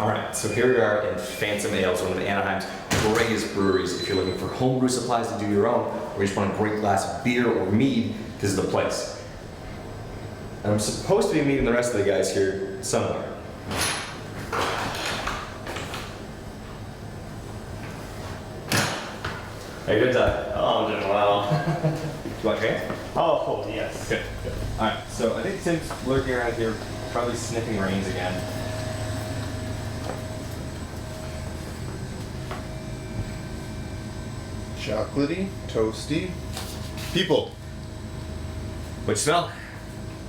All right, so here we are in Phantom Ales, one of Anaheim's greatest breweries. If you're looking for homebrew supplies to do your own, or you just want a great glass of beer or mead, this is the place. And I'm supposed to be meeting the rest of the guys here somewhere. How you doing, Todd? Oh, I'm doing well. Do you want drinks? Oh, yes. Good. All right, so I think Tim's lurking around here, probably sniffing reins again. Chocolatey, toasty. People. What'd you smell?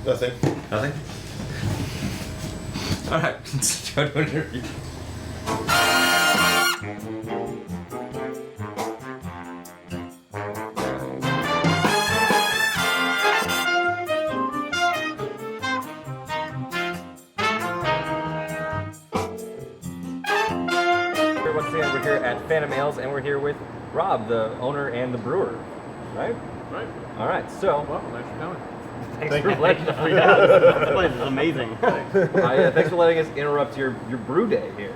Nothing. Nothing? All right, let's try to interview. Once again, we're here at Phantom Ales, and we're here with Rob, the owner and the brewer, right? Right. All right, so Well, thanks for coming. thanks Thank for you. letting us. This place is amazing. Thanks for letting us interrupt your brew day here.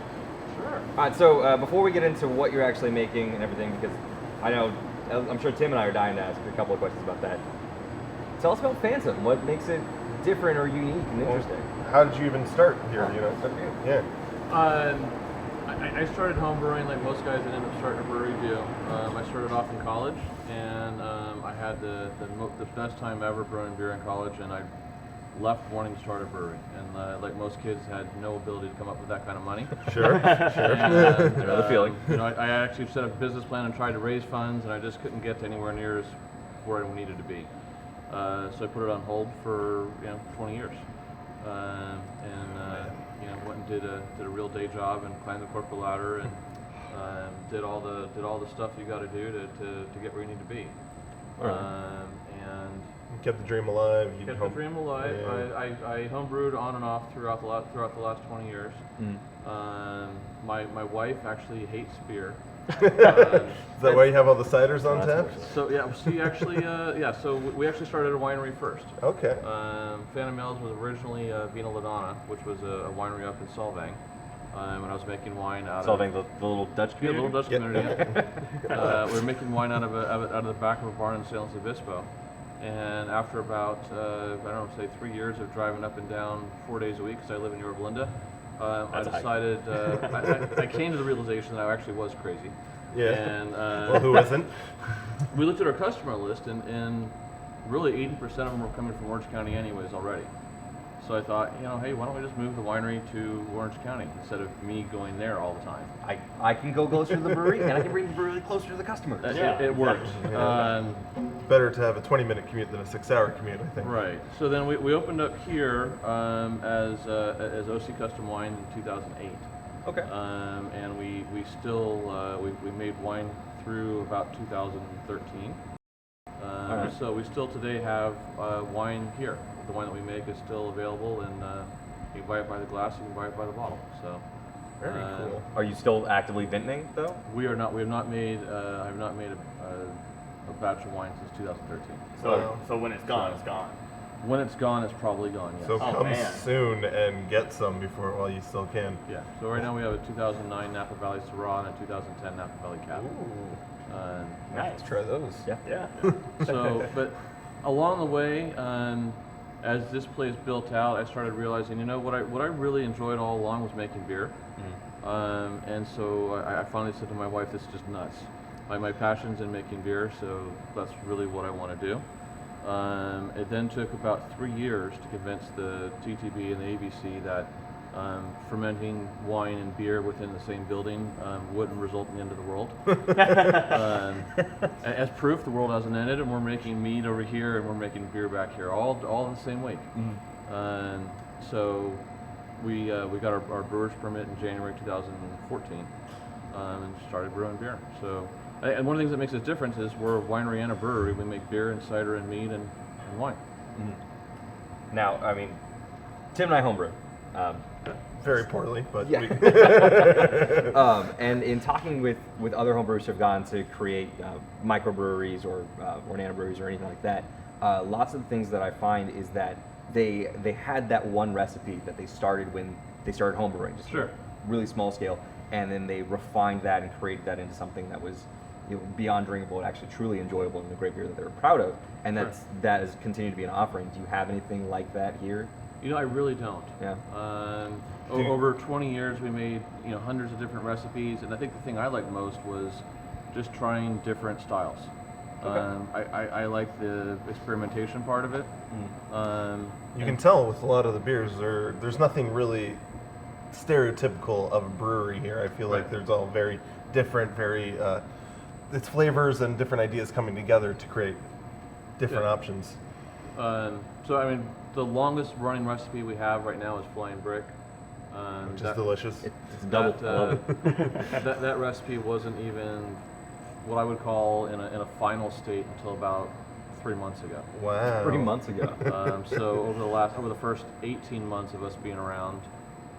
Sure. All right, so before we get into what you're actually making and everything, because I'm sure Tim and I are dying to ask you a couple of questions about that. Tell us about Phantom. What makes it different or unique and interesting? How did you even start here? You know. It's up to you. Yeah. I started home brewing like most guys that end up starting a brewery do. I started off in college, and I had the best time ever brewing beer in college, and I left wanting to start a brewery. And like most kids, had no ability to come up with that kind of money. Sure. Sure. And, know the feeling. You know, I actually set up a business plan and tried to raise funds, and I just couldn't get anywhere near as where I needed to be. So I put it on hold for 20 years, went and did a real day job and climbed the corporate ladder and did all the stuff you got to do to get where you need to be. And Kept the dream alive. You kept the dream alive. Yeah. I homebrewed on and off throughout the last 20 years. My wife actually hates beer. Is that why you have all the ciders on tap? So yeah, she actually So we actually started a winery first. Okay. Phantom Ales was originally Vina Ladonna, which was a winery up in Solvang. When I was making wine out Solving the little Dutch Yeah, community. little Dutch community. We were making wine out of the back of a barn in San Luis Obispo. And after about, say 3 years of driving up and down 4 days a week, because I live in Yorba Linda, I decided, I came to the realization that I actually was crazy. Yeah. And Well, who isn't? we looked at our customer list, and really 80% of them were coming from Orange County anyways already. So I thought, hey, why don't we just move the winery to Orange County instead of me going there all the time? I can go closer to the brewery, and I can bring the brewery closer to the customer. It worked. Better to have a 20-minute commute than a 6-hour commute, I think. Right. So then we opened up here as OC Custom Wine in 2008. Okay. And we still we made wine through about 2013. Right. So we still today have wine here. The wine that we make is still available, and you can buy it by the glass, you can buy it by the bottle. So Very cool. Are you still actively venting though? we are not. We have not made. I have not made a batch of wine since 2013. So when it's gone, it's gone. When it's gone, it's probably gone. Yes. So Oh, come man. soon and get some while you still can. Yeah. So right now we have a 2009 Napa Valley Syrah and a 2010 Napa Valley Cab. Nice. Try those. Yeah. Yeah. So, but along the way, as this place built out, I started realizing, what I really enjoyed all along was making beer. And so I finally said to my wife, this is just nuts. My passion's in making beer, so that's really what I want to do. It then took about 3 years to convince the TTB and the ABC that fermenting wine and beer within the same building wouldn't result in the end of the world. As proof, the world hasn't ended, and we're making mead over here and we're making beer back here, all in the same week. So we got our brewer's permit in January 2014 and started brewing beer. So, and one of the things that makes us different is we're a winery and a brewery. We make beer and cider and mead and wine. Now, I mean, Tim and I homebrew. Very poorly, but Yeah. And in talking with other homebrewers who have gone to create microbreweries or nanobreweries or anything like that, lots of the things that I find is that they had that one recipe that they started when they started homebrewing. Just Sure. really small scale, and then they refined that and created that into something that was beyond drinkable and actually truly enjoyable and a great beer that they were proud of. And that has continued to be an offering. Do you have anything like that here? I really don't. Yeah. Over 20 years, we made hundreds of different recipes, and I think the thing I liked most was just trying different styles. Okay. I like the experimentation part of it. You can tell with a lot of the beers, there's nothing really stereotypical of a brewery here. I feel like there's all very different, it's flavors and different ideas coming together to create different options. So I mean, the longest running recipe we have right now is Flying Brick. Which is delicious. It's double. I love it. that recipe wasn't even what I would call in a final state until about 3 months ago. Wow. 3 months ago. So over the first 18 months of us being around,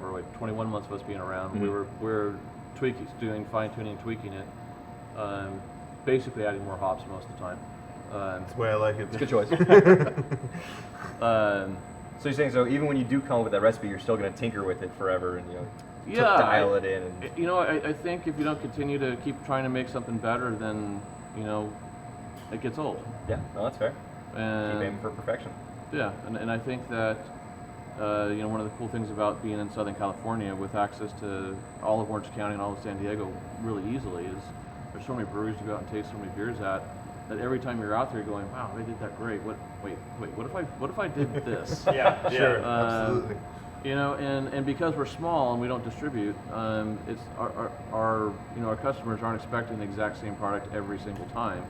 or like 21 months of us being around, we were tweaking, doing fine tuning, tweaking it, basically adding more hops most of the time. That's the way I like it. It's a good choice. So you're saying, even when you do come up with that recipe, you're still going to tinker with it forever and dial it in. And... I think if you don't continue to keep trying to make something better, then it gets old. Yeah, no, that's fair. And keep aiming for perfection. Yeah, and I think that one of the cool things about being in Southern California with access to all of Orange County and all of San Diego really easily is there's so many breweries to go out and taste so many beers at. That every time you're out there going, wow, they did that great. What if I did this? Yeah, sure, absolutely. And because we're small and we don't distribute, it's our customers aren't expecting the exact same product every single time,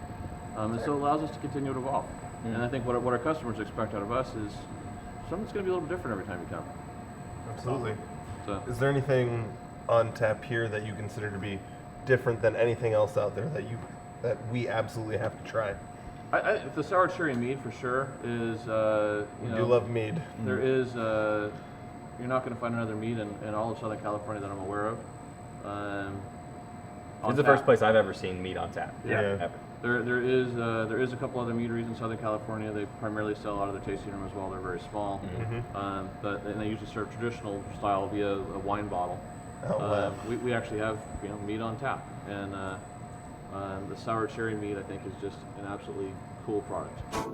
and so it allows us to continue to evolve. Mm-hmm. And I think what our customers expect out of us is something's going to be a little different every time you come. Absolutely. So, is there anything on tap here that you consider to be different than anything else out there that we absolutely have to try? The sour cherry mead for sure is. You do love mead. There is. You're not going to find another mead in all of Southern California that I'm aware of. It's the first place I've ever seen mead on tap. Yeah. Ever. There is a couple other meaderies in Southern California. They primarily sell out of their tasting room as well. They're very small, but they usually serve traditional style via a wine bottle. Oh, wow. We actually have mead on tap, and the sour cherry mead I think is just an absolutely cool product. All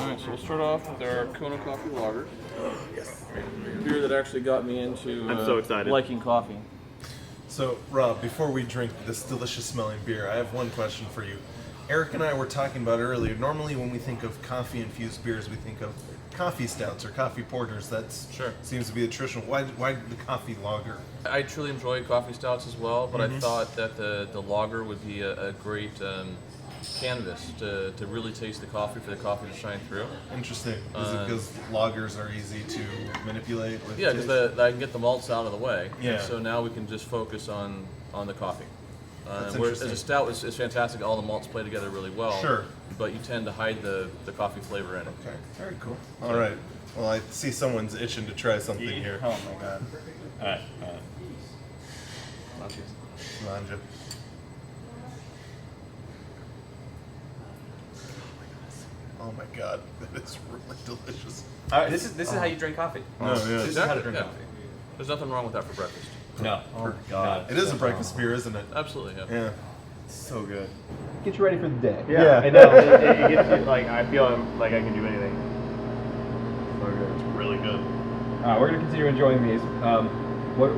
right, so we'll start off with our Kona Coffee Lager. Yes. Beer that actually got me into I'm so excited. liking coffee. So, Rob, before we drink this delicious smelling beer, I have one question for you. Eric and I were talking about earlier, normally when we think of coffee-infused beers, we think of coffee stouts or coffee porters. That seems to be the traditional. Why the coffee lager? I truly enjoy coffee stouts as well, but I thought that the lager would be a great canvas to really taste the coffee, for the coffee to shine through. Interesting. Is it because lagers are easy to manipulate? Yeah, because I can get the malts out of the way. Yeah. So now we can just focus on the coffee. That's Whereas interesting. as a stout is fantastic, all the malts play together really well. Sure. But you tend to hide the coffee flavor in it. Okay, very cool. All right. Well, I see someone's itching to try something here. Oh my god. Alright. Manja. Oh my god, that is really delicious. This is how you drink coffee. No, yeah. This is how to drink Yeah. coffee. There's nothing wrong with that for breakfast. No. Oh my god. It is a breakfast beer, isn't it? Absolutely, yeah. Yeah. So good. Get you ready for the day. Yeah. I know. It gets you, like, I feel like I can do anything. So good. It's really good. We're going to continue enjoying these. What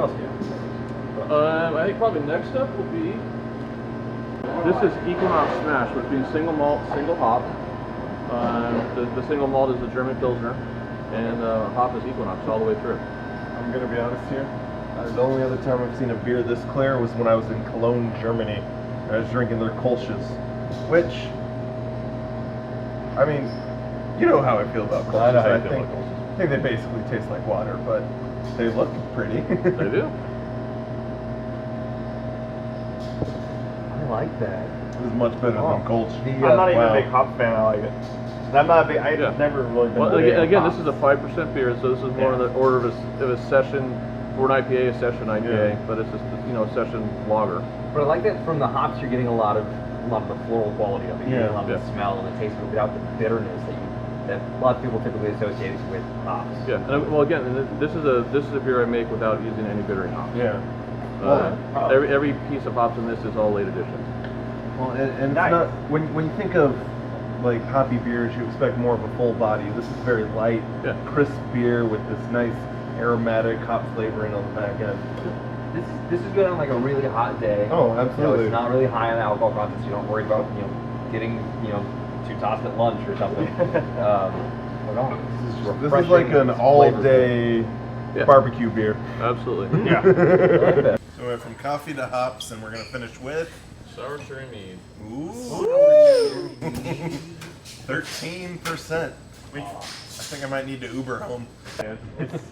else do you have? I think probably next up will be, this is Equinox Smash, which means single malt, single hop. The single malt is the German Pilsner, and hop is Equinox all the way through. I'm gonna be honest here. The only other time I've seen a beer this clear was when I was in Cologne, Germany. I was drinking their Kolsch's, which, I mean, you know how I feel about Kolsch's. I know how you feel about I think they basically taste like water, but they look pretty. They do. I like that. It was much better than Kolsch. I'm not even a big hop fan. I like it. I'm not a big. I've Yeah. never really been. Well, big on again, hops. this is a 5% beer, so this is more in the order of a session, for an IPA, a session IPA, but it's just, a session lager. But I like that from the hops you're getting a lot of the floral quality of it. You're getting a lot of Yeah. the smell and the taste of it without the bitterness that you that lots of people typically associate with hops. Yeah. And well, again, this is a beer I make without using any bittering hops. Yeah. Every piece of hops in this is all late additions. Well, and it's Nice. not when you think of like hoppy beers, you expect more of a full body. This is very light, Yeah. crisp beer with this nice aromatic hop flavoring on the back end. This is good on like a really hot day. Oh, You know, absolutely. it's not really high on alcohol content, so you don't worry about getting too tossed at lunch or something. But no, this is This refreshing. is like an it's all-day Yeah. barbecue beer. Absolutely. Yeah. flavorful. I like that. So we went from coffee to hops, and we're gonna finish with Sour cherry mead. 13%. I think I might need to Uber home. It's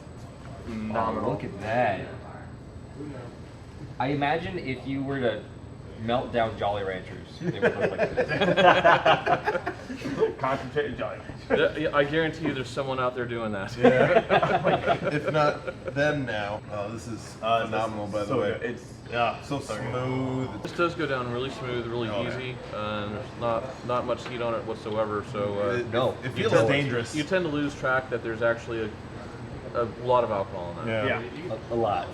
phenomenal. Look at that. I imagine if you were to melt down Jolly Ranchers, they would look like this. Concentrated Jolly. Yeah, I guarantee you, there's someone out there doing that. If not, then now. Oh, this is phenomenal, by the So way. good. It's So smooth. This does go down really smooth, really easy. There's not much heat on it whatsoever. So No. It feels tend- dangerous. you tend to lose track that there's actually a lot of alcohol in that. Yeah. A lot.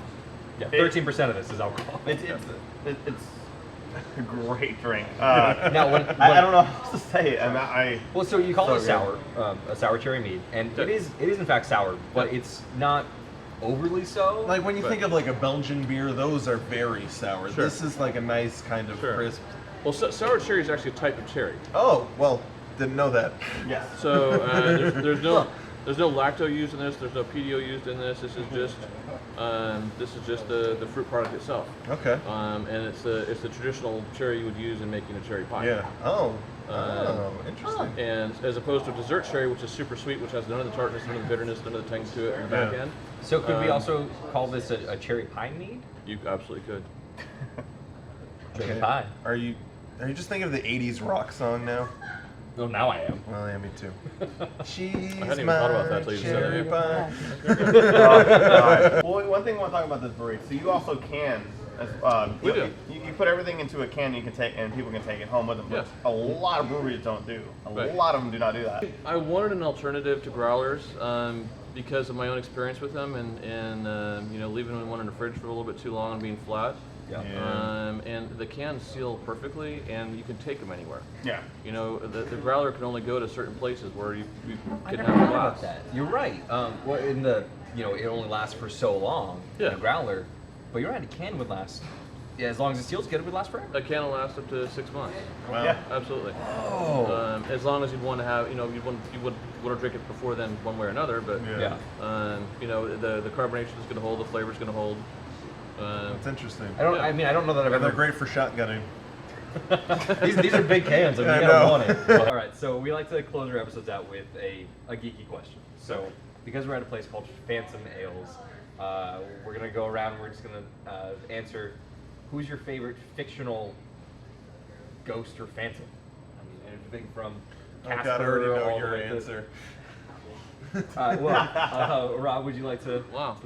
Yeah, 13% of this is alcohol. it's a great drink. Now, when I don't know how else to say it. I well, so you call it So a sour cherry mead, and it is in fact sour, but it's not overly so. Like when you think of like a Belgian beer, those are very sour. Sure. This is like a nice kind of Sure. crisp. Well, sour cherry is actually a type of cherry. Oh, well, didn't know that. yes. So there's no lacto used in this. There's no PDO used in this. This is just the fruit product itself. Okay. And it's the traditional cherry you would use in making a cherry pie. Yeah. Oh. Interesting. And as opposed to a dessert cherry, which is super sweet, which has none of the tartness, none of the bitterness, none of the tang to it in the back Yeah. end. So could we also call this a cherry pie mead? You absolutely could. Cherry pie. Are you just thinking of the '80s rock song now? Well, now I am. Well, yeah, me too. She's even thought about that till you said cherry it. pie. Well, one thing I want to talk about this brewery. So you also can, We do. You put everything into a can. You can take, and people can take it home with them. But Yeah. a lot of breweries don't do. A Right. lot of them do not do that. I wanted an alternative to growlers because of my own experience with them and leaving one in the fridge for a little bit too long and being flat. Yeah. And the cans seal perfectly, and you can take them anywhere. Yeah. You know, the growler can only go to certain places where you I can never have a thought about glass. that. You're right. Well, in the it only lasts for so long. Yeah. In a growler, but you're right. A can would last. Yeah, as long as it seals good, it would last forever. A can will last up to 6 months. Wow. Yeah. Absolutely. Oh. As long as you'd want to have, you would want to drink it before then, one way or another. But Yeah. the carbonation is going to hold, the flavor is going to hold. That's interesting. I don't know that I've And they're ever. great for shotgunning. These are big cans. I mean, I you gotta know. want it. All right, so we like to close our episodes out with a geeky question. So because we're at a place called Phantom Ales, we're gonna go around and we're just gonna answer who's your favorite fictional ghost or phantom. I mean, anything from Oh God, I Casper already know all the your way to- answer. Rob, would you like to? Wow.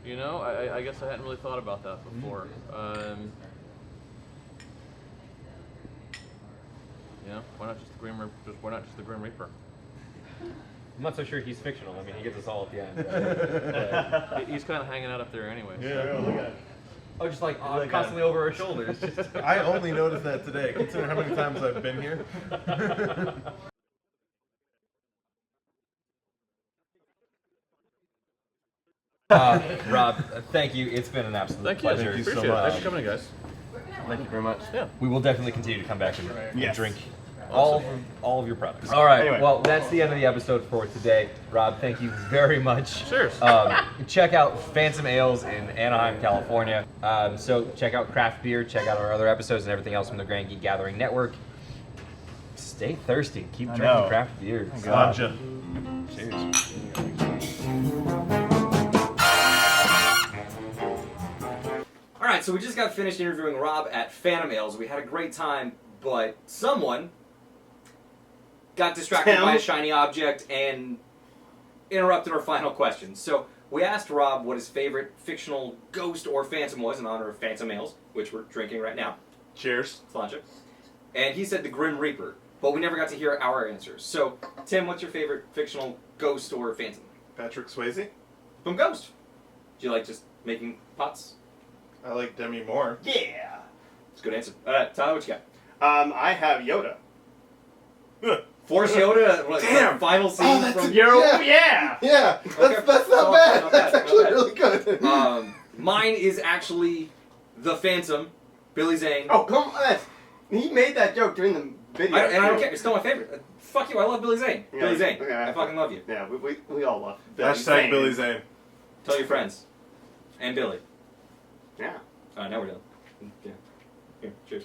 I guess I hadn't really thought about that before. Why not just the Grim Reaper? Why not just the Grim Reaper? I'm not so sure he's fictional. I mean, he gets us all at the end. He's kind of hanging out up there anyway. Yeah, look at it. Oh, just like Look at constantly over our shoulders. Just I only noticed that today, considering how many times I've been here. Rob, thank you. It's been an absolute Thank you. pleasure. Thank you so Appreciate it. much. Thanks for coming, guys. Thank you very much. Yeah. We will definitely continue to come back and Yes. drink all of your products. All right. Anyway. Well, that's the end of the episode for today. Rob, thank you very much. Cheers. Check out Phantom Ales in Anaheim, California. So check out craft beer. Check out our other episodes and everything else from the Grand Geek Gathering Network. Stay thirsty. Keep I drinking know. craft beer. Gotcha. Cheers. All right, so we just got finished interviewing Rob at Phantom Ales. We had a great time, but someone got distracted by a shiny object and interrupted our final question. So we asked Rob what his favorite fictional ghost or phantom was in honor of Phantom Ales, which we're drinking right now. Cheers. Sláinte. And he said the Grim Reaper. but we never got to hear our answers. So, Tim, what's your favorite fictional ghost or phantom? Patrick Swayze. Boom, ghost. Do you like just making pots? I like Demi Moore. Yeah. It's a good answer. Tyler, what you got? I have Yoda. Force Yoda, like, Damn. the final scene from Yeah. Yeah, Okay. that's not Oh, bad. not That's bad, actually not bad. really good. Mine is actually the Phantom, Billy Zane. Oh, come on. He made that joke during the video. I don't care. It's still my favorite. Fuck you. I love Billy Zane. Yeah, Billy Zane. okay. I fucking love you. Yeah, we all love Billy Hashtag Zane. Billy Zane. Tell your friends. And Billy. Yeah. All right, now we're done. Yeah. Here, cheers.